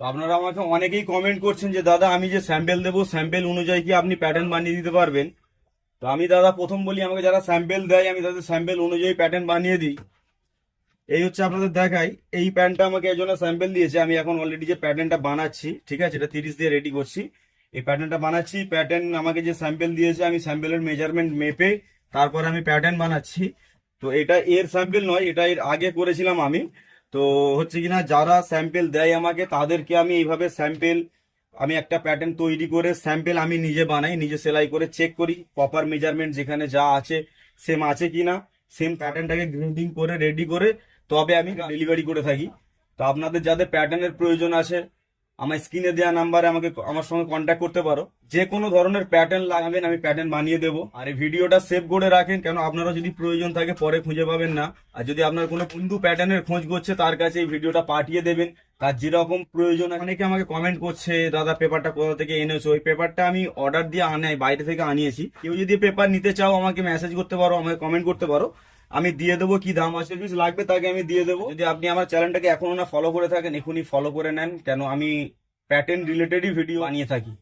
তো আপনারা আমাকে অনেকেই কমেন্ট করছেন যে দাদা আমি যে স্যাম্পেল দেবো স্যাম্পেল অনুযায়ী কি আপনি প্যাটার্ন বানিয়ে দিতে পারবেন। তো আমি দাদা প্রথম বলি, আমাকে যারা স্যাম্পেল দেয় আমি তাদের স্যাম্পেল অনুযায়ী প্যাটার্ন বানিয়ে দিই। এই হচ্ছে আপনাদের দেখাই, এই প্যান্টটা আমাকে একজনে স্যাম্পেল দিয়েছে, আমি এখন অলরেডি যে প্যাটার্নটা বানাচ্ছি, ঠিক আছে, এটা 30 দিয়ে রেডি করছি। এই প্যাটার্নটা বানাচ্ছি, প্যাটার্ন আমাকে যে স্যাম্পেল দিয়েছে আমি স্যাম্পেলের মেজারমেন্ট মেপে তারপর আমি প্যাটার্ন বানাচ্ছি। তো এটা এর স্যাম্পেল নয়, এটা এর আগে করেছিলাম আমি। তো হচ্ছে কিনা যারা স্যাম্পেল দেয় আমাকে তাদেরকে আমি এইভাবে স্যাম্পেল, আমি একটা প্যাটার্ন তৈরি করে স্যাম্পেল আমি নিজে বানাই, নিজে সেলাই করে চেক করি প্রপার মেজারমেন্ট যেখানে যা আছে সেম আছে কিনা, সেম প্যাটার্নটাকে গ্রেডিং করে রেডি করে তবে আমি ডেলিভারি করে থাকি। তো আপনাদের যাদের প্যাটার্নের প্রয়োজন আছে আমার স্ক্রিনে দেওয়া নাম্বারে আমাকে আমার সঙ্গে কন্ট্যাক্ট করতে পারো। যে কোনো ধরনের প্যাটার্ন লাগাবেন আমি প্যাটার্ন বানিয়ে দেবো। আর এই ভিডিওটা সেভ করে রাখেন, কেন আপনারা যদি প্রয়োজন থাকে পরে খুঁজে পাবেন না। আর যদি আপনার কোনো বন্ধু প্যাটার্নের খোঁজ করছে তার কাছে এই ভিডিওটা পাঠিয়ে দেবেন, তার যেরকম প্রয়োজন। অনেকে আমাকে কমেন্ট করছে দাদা পেপারটা কোথা থেকে এনেছো। ওই পেপারটা আমি অর্ডার দিয়ে আনাই, বাইরে থেকে আনিয়েছি। কেউ যদি পেপার নিতে চাও আমাকে মেসেজ করতে পারো, আমাকে কমেন্ট করতে পারো, আমি দিয়ে দেবো। কি দাম আছে পিস লাগবে তাকে আমি দিয়ে দেবো। যদি আপনি আমার চ্যানেলটাকে এখনো না ফলো করে থাকেন এখনই ফলো করে নেন, কেন আমি প্যাটার্ন রিলেটেডই ভিডিও বানিয়ে থাকি।